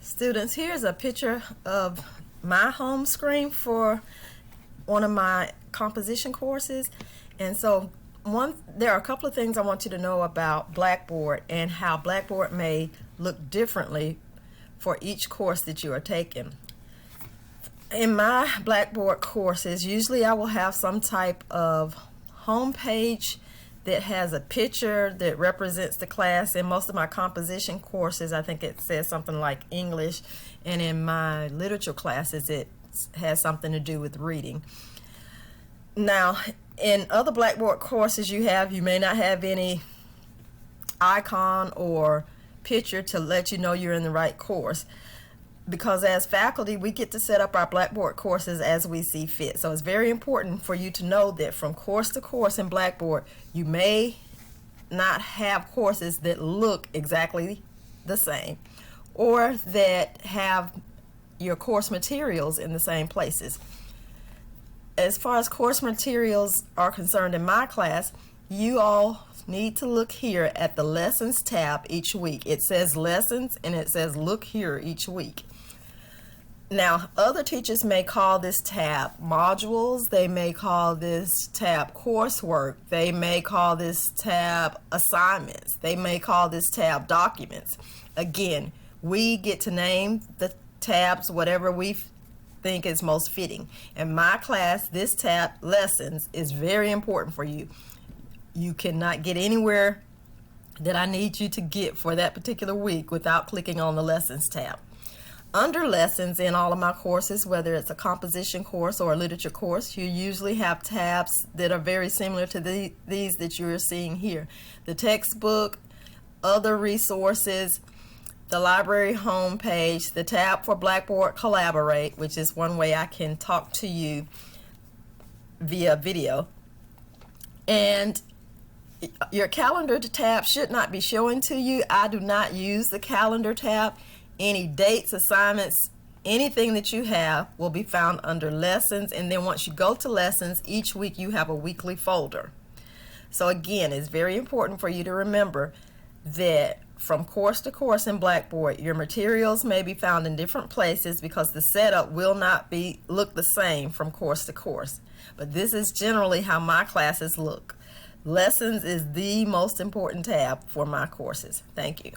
Students, here's a picture of my home screen for one of my composition courses. And so there are a couple of things I want you to know about Blackboard and how Blackboard may look differently for each course that you are taking. In my Blackboard courses, usually I will have some type of home page that has a picture that represents the class. In most of my composition courses, I think it says something like English, and in my literature classes it has something to do with reading. Now, in other Blackboard courses you may not have any icon or picture to let you know you're in the right course, because as faculty we get to set up our Blackboard courses as we see fit. So it's very important for you to know that from course to course in Blackboard you may not have courses that look exactly the same or that have your course materials in the same places. As far as course materials are concerned in my class, you all need to look here at the Lessons tab each week. It says Lessons and it says Look Here each week. Now, other teachers may call this tab Modules, they may call this tab Coursework, they may call this tab Assignments, they may call this tab Documents. Again, we get to name the tabs whatever we think is most fitting. In my class, this tab, Lessons, is very important for you. You cannot get anywhere that I need you to get for that particular week without clicking on the Lessons tab. Under Lessons in all of my courses, whether it's a composition course or a literature course, you usually have tabs that are very similar to these that you're seeing here. The textbook, other resources, the library homepage, the tab for Blackboard Collaborate, which is one way I can talk to you via video. And your calendar tab should not be showing to you. I do not use the calendar tab. Any dates, assignments, anything that you have will be found under Lessons, and then once you go to Lessons, each week you have a weekly folder. So again, it's very important for you to remember that from course to course in Blackboard, your materials may be found in different places because the setup will not look the same from course to course. But this is generally how my classes look. Lessons is the most important tab for my courses. Thank you.